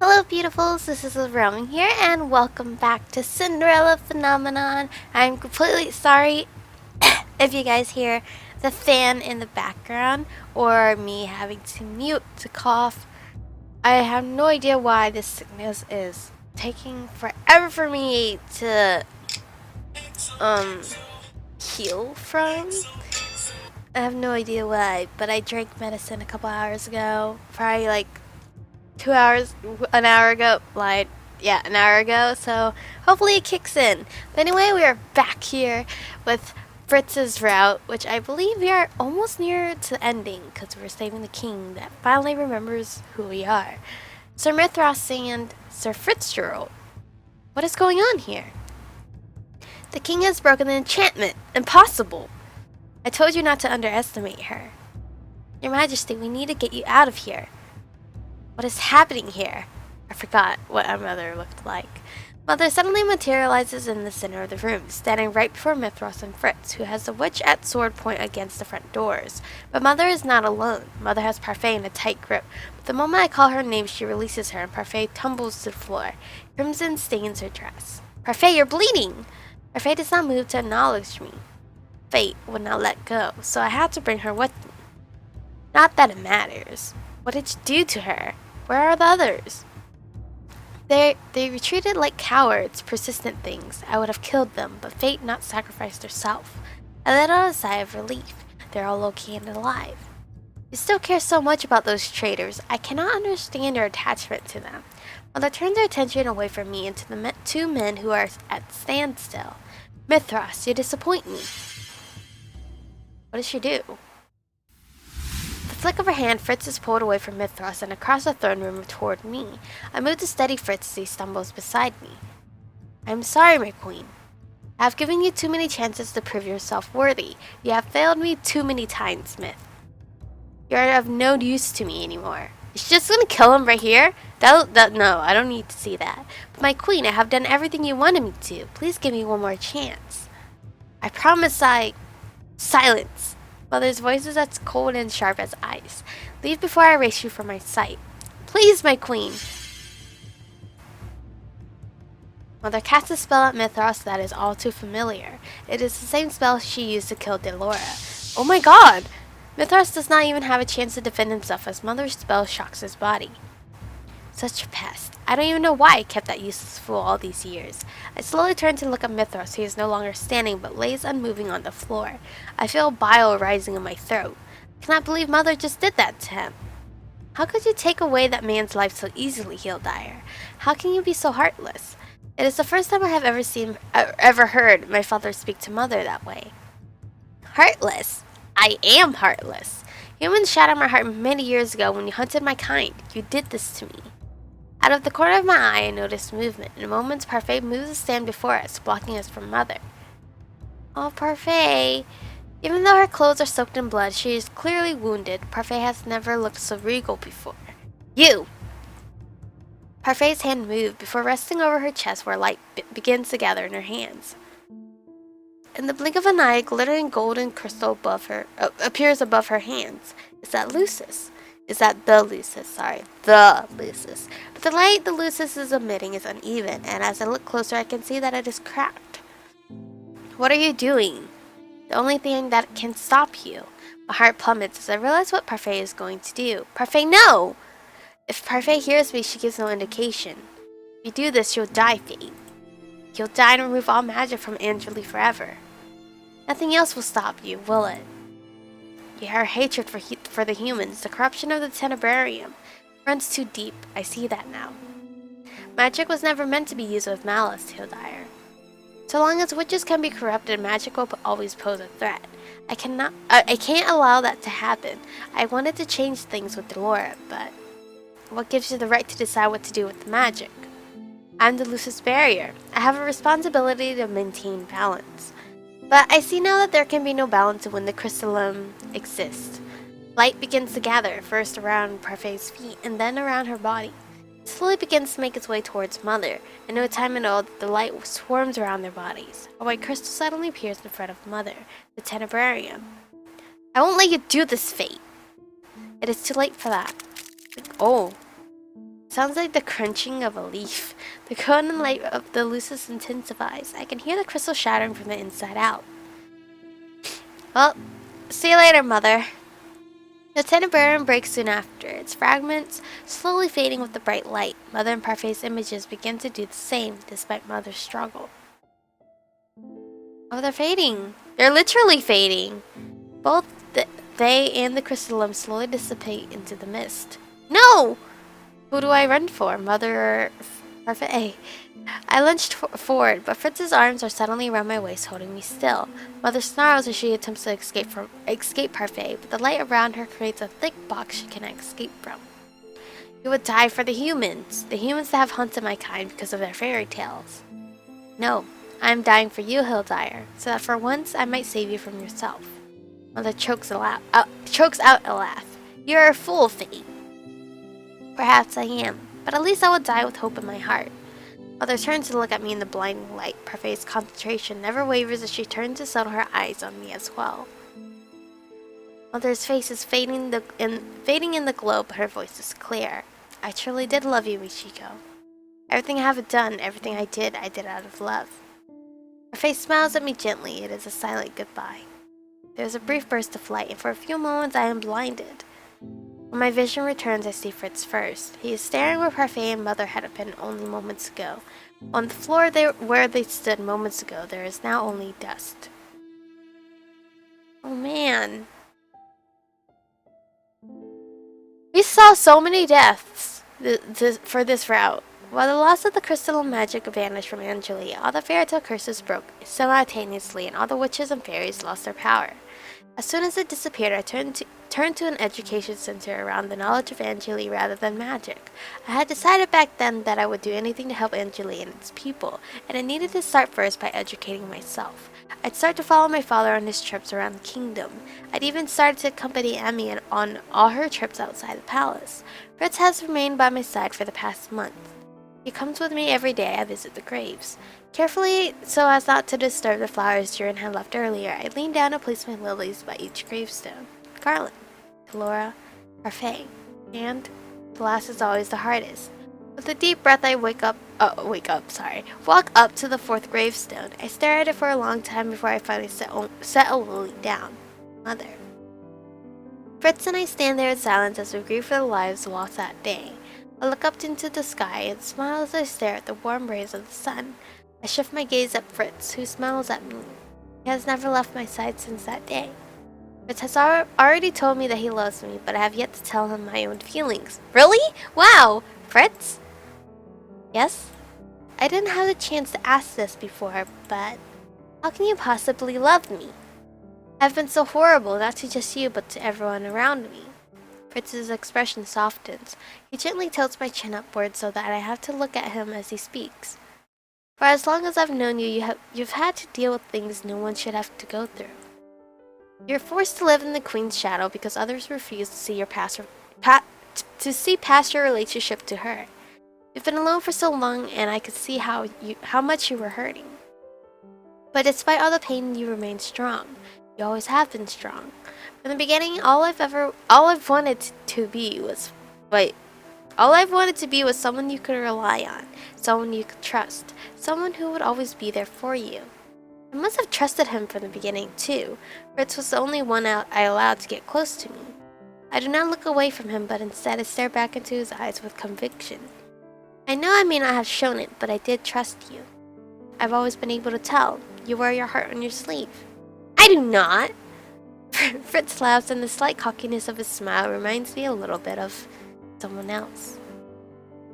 Hello beautifuls, this is Aromie here and welcome back to Cinderella Phenomenon. I'm completely sorry if you guys hear the fan in the background or me having to mute to cough. I have no idea why this sickness is taking forever for me to um heal from. I have no idea why, but I drank medicine a couple hours ago, probably like 2 hours, an hour ago, lied. Yeah, an hour ago, so hopefully it kicks in. But anyway, we are back here with Fritz's route, which I believe we are almost near to ending because we're saving the king that finally remembers who we are. Sir Mithras and Sir Fitzgerald. What is going on here? The king has broken the enchantment. Impossible! I told you not to underestimate her. Your Majesty, we need to get you out of here. What is happening here? I forgot what our mother looked like. Mother suddenly materializes in the center of the room, standing right before Mithras and Fritz, who has the witch at sword point against the front doors. But Mother is not alone. Mother has Parfait in a tight grip. But the moment I call her name, she releases her, and Parfait tumbles to the floor. Crimson stains her dress. Parfait, you're bleeding! Parfait does not move to acknowledge me. Fate would not let go, so I had to bring her with me. Not that it matters. What did you do to her? Where are the others? They retreated like cowards, persistent things. I would have killed them, but fate not sacrificed herself. I let out a sigh of relief. They're all okay and alive. You still care so much about those traitors. I cannot understand your attachment to them. Mother turns her attention away from me and to the two men who are at standstill. Mithras, you disappoint me. What does she do? Flick of her hand, Fritz is pulled away from Mithras and across the throne room toward me. I move to steady Fritz as he stumbles beside me. I am sorry, my queen. I have given you too many chances to prove yourself worthy. You have failed me too many times, Smith. You are of no use to me anymore. Is she just gonna kill him right here? No, I don't need to see that. But my queen, I have done everything you wanted me to. Please give me one more chance. I promise Silence! Mother's voice is as cold and sharp as ice. Leave before I erase you from my sight. Please, my queen! Mother casts a spell at Mithras that is all too familiar. It is the same spell she used to kill Delora. Oh my god! Mithras does not even have a chance to defend himself as Mother's spell shocks his body. Such a pest. I don't even know why I kept that useless fool all these years. I slowly turn to look at Mithras. He is no longer standing, but lays unmoving on the floor. I feel bile rising in my throat. I cannot believe Mother just did that to him. How could you take away that man's life so easily, Healdire? How can you be so heartless? It is the first time I have ever heard my father speak to Mother that way. Heartless? I am heartless. Humans shattered my heart many years ago when you hunted my kind. You did this to me. Out of the corner of my eye, I noticed movement. In moments, Parfait moves to stand before us, blocking us from Mother. Oh, Parfait. Even though her clothes are soaked in blood, she is clearly wounded. Parfait has never looked so regal before. You! Parfait's hand moved before resting over her chest where light begins to gather in her hands. In the blink of an eye, a glittering golden crystal appears above her hands. Is that Lucis? Is that the Lucis? Sorry, the Lucis. But the light the Lucis is emitting is uneven, and as I look closer, I can see that it is cracked. What are you doing? The only thing that can stop you. My heart plummets as I realize what Parfait is going to do. Parfait, no! If Parfait hears me, she gives no indication. If you do this, you'll die, Fate. You'll die and remove all magic from Angeli forever. Nothing else will stop you, will it? Your hatred for the humans, the corruption of the Tenebrarium, runs too deep. I see that now. Magic was never meant to be used with malice, Healdire. So long as witches can be corrupted, magic will always pose a threat. I can't allow that to happen. I wanted to change things with Delora, but what gives you the right to decide what to do with the magic? I'm the Lucis Barrier. I have a responsibility to maintain balance. But I see now that there can be no balance when the crystallum exists. Light begins to gather, first around Parfait's feet and then around her body. It slowly begins to make its way towards Mother, and no time at all, the light swarms around their bodies. A white crystal suddenly appears in front of Mother, the Tenebrarium. I won't let you do this, Fate. It is too late for that. Oh. Sounds like the crunching of a leaf. The golden light of the lucis intensifies. I can hear the crystal shattering from the inside out. Well, see you later, Mother. The Tenebrarum breaks soon after, its fragments slowly fading with the bright light. Mother and Parfait's images begin to do the same, despite Mother's struggle. Oh, they're fading. They're literally fading. Both they and the crystallum slowly dissipate into the mist. No! Who do I run for, Mother or Parfait? I lunged forward, but Fritz's arms are suddenly around my waist, holding me still. Mother snarls as she attempts to escape Parfait, but the light around her creates a thick box she cannot escape from. You would die for the humans that have hunted my kind because of their fairy tales. No, I am dying for you, Hildyr, so that for once I might save you from yourself. Mother chokes out a laugh. You're a fool, Fate. Perhaps I am, but at least I will die with hope in my heart. Mother turns to look at me in the blinding light. Parfait's concentration never wavers as she turns to settle her eyes on me as well. Mother's face is fading in the glow, but her voice is clear. I truly did love you, Michiko. Everything I have done, everything I did out of love. Her face smiles at me gently. It is a silent goodbye. There is a brief burst of light, and for a few moments I am blinded. When my vision returns, I see Fritz first. He is staring where Parfait and Mother had been only moments ago. On the floor where they stood moments ago, there is now only dust. Oh man. We saw so many deaths for this route. While the loss of the crystal magic vanished from Angeli, all the fairy tale curses broke simultaneously, and all the witches and fairies lost their power. As soon as it disappeared, I turned to an education center around the knowledge of Angeli rather than magic. I had decided back then that I would do anything to help Angeli and its people, and I needed to start first by educating myself. I'd start to follow my father on his trips around the kingdom. I'd even started to accompany Emmy on all her trips outside the palace. Fritz has remained by my side for the past month. He comes with me every day I visit the graves. Carefully, so as not to disturb the flowers Jiren had left earlier, I leaned down and placed my lilies by each gravestone. Garland, Laura, Parfait, and the last is always the hardest. With a deep breath, I walk up to the fourth gravestone. I stare at it for a long time before I finally set a lily down. Mother. Fritz and I stand there in silence as we grieve for the lives lost that day. I look up into the sky and smile as I stare at the warm rays of the sun. I shift my gaze at Fritz, who smiles at me. He has never left my side since that day. Fritz has already told me that he loves me, but I have yet to tell him my own feelings. Really? Wow! Fritz? Yes? I didn't have the chance to ask this before, but how can you possibly love me? I've been so horrible, not to just you, but to everyone around me. Fritz's expression softens. He gently tilts my chin upward so that I have to look at him as he speaks. For as long as I've known you, you've had to deal with things no one should have to go through. You're forced to live in the Queen's shadow because others refuse to see past your relationship to her. You've been alone for so long, and I could see how much you were hurting. But despite all the pain, you remain strong. You always have been strong. From the beginning, all I've wanted to be was someone you could rely on, someone you could trust, someone who would always be there for you. I must have trusted him from the beginning, too. Fritz was the only one I allowed to get close to me. I do not look away from him, but instead I stare back into his eyes with conviction. I know I may not have shown it, but I did trust you. I've always been able to tell. You wear your heart on your sleeve. I do not! Fritz laughs, and the slight cockiness of his smile reminds me a little bit of someone else.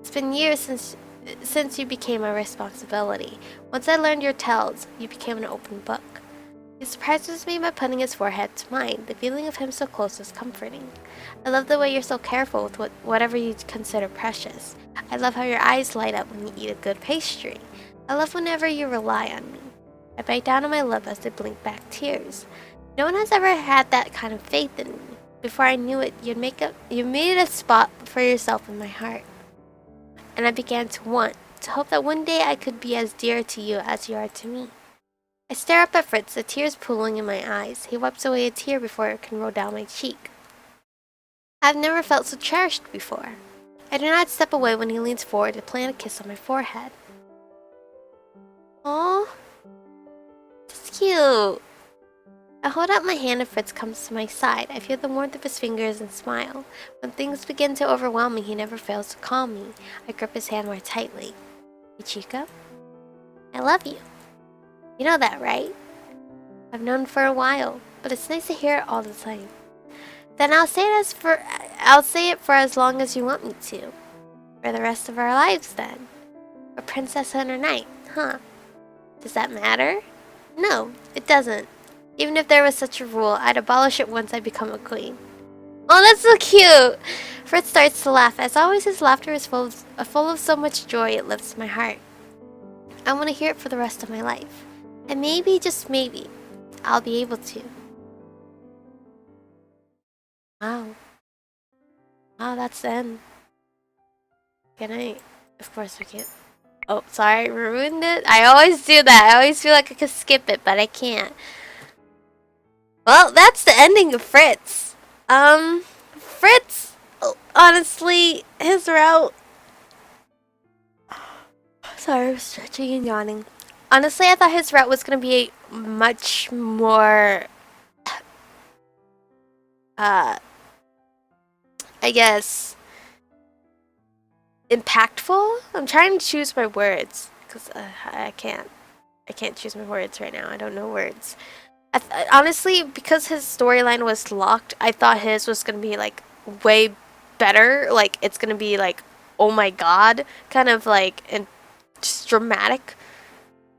It's been years since you became a responsibility. Once I learned your tales, you became an open book. He surprises me by putting his forehead to mine. The feeling of him so close is comforting. I love the way you're so careful with whatever you consider precious. I love how your eyes light up when you eat a good pastry. I love whenever you rely on me. I bite down on my lip as they blink back tears. No one has ever had that kind of faith in me. Before I knew it, you made a spot for yourself in my heart. And I began to hope that one day I could be as dear to you as you are to me. I stare up at Fritz, the tears pooling in my eyes. He wipes away a tear before it can roll down my cheek. I've never felt so cherished before. I do not step away when he leans forward to plant a kiss on my forehead. Aww. That's cute. I hold out my hand and Fritz comes to my side. I feel the warmth of his fingers and smile. When things begin to overwhelm me, he never fails to calm me. I grip his hand more tightly. Hey, Chica, I love you. You know that, right? I've known for a while, but it's nice to hear it all the time. Then I'll say it for as long as you want me to. For the rest of our lives, then. A princess and a knight, huh? Does that matter? No, it doesn't. Even if there was such a rule, I'd abolish it once I become a queen. Oh, that's so cute! Fritz starts to laugh. As always, his laughter is full of so much joy it lifts my heart. I want to hear it for the rest of my life. And maybe, just maybe, I'll be able to. Wow. Wow, that's the end. Good night. Of course we can't. Oh, sorry, ruined it? I always do that. I always feel like I could skip it, but I can't. Well, that's the ending of Fritz. Fritz, honestly, his route... Sorry, I'm stretching and yawning. Honestly, I thought his route was going to be much more... I guess... impactful? I'm trying to choose my words. Because I can't choose my words right now. I don't know words. Honestly, because his storyline was locked, I thought his was gonna be like way better. Like it's gonna be like, oh my god, kind of like a just dramatic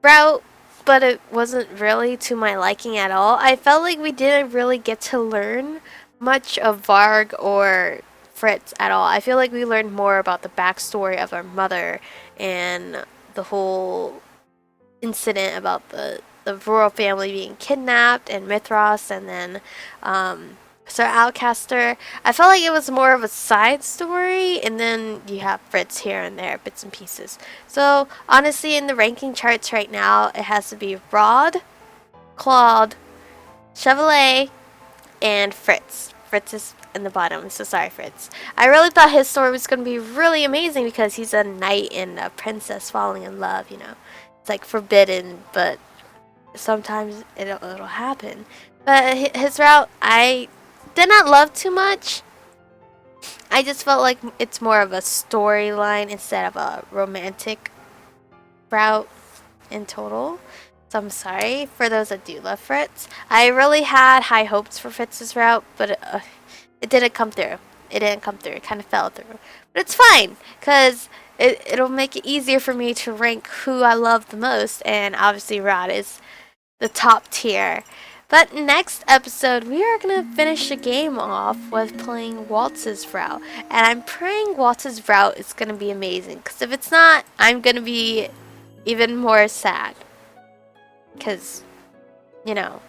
route, but it wasn't really to my liking at all. I felt like we didn't really get to learn much of Varg or Fritz at all. I feel like we learned more about the backstory of our mother and the whole incident about the royal family being kidnapped and Mithras and then Sir Alcaster. I felt like it was more of a side story, and then you have Fritz here and there, bits and pieces. So honestly, in the ranking charts right now, it has to be Rod, Claude, Chevalier, and Fritz. Fritz is in the bottom, so sorry, Fritz. I really thought his story was going to be really amazing because he's a knight and a princess falling in love, you know. It's like forbidden, but sometimes it'll happen. But his route, I did not love too much. I just felt like it's more of a storyline instead of a romantic route in total. So I'm sorry for those that do love Fritz. I really had high hopes for Fritz's route, but it didn't come through. It didn't come through. It kind of fell through. But it's fine, because it'll make it easier for me to rank who I love the most, and obviously Rod is the top tier. But next episode, we are going to finish the game off with playing Waltz's route. And I'm praying Waltz's route is going to be amazing, because if it's not, I'm going to be even more sad. Because, you know,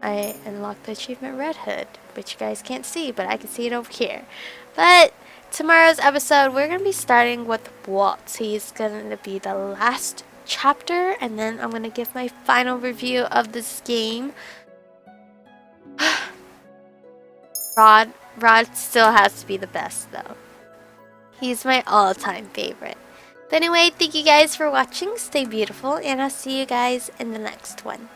I unlocked the achievement Red Hood, which you guys can't see, but I can see it over here. But tomorrow's episode, we're going to be starting with Waltz. He's going to be the last chapter, and then I'm going to give my final review of this game. Rod still has to be the best, though. He's my all-time favorite. But anyway, thank you guys for watching. Stay beautiful, and I'll see you guys in the next one.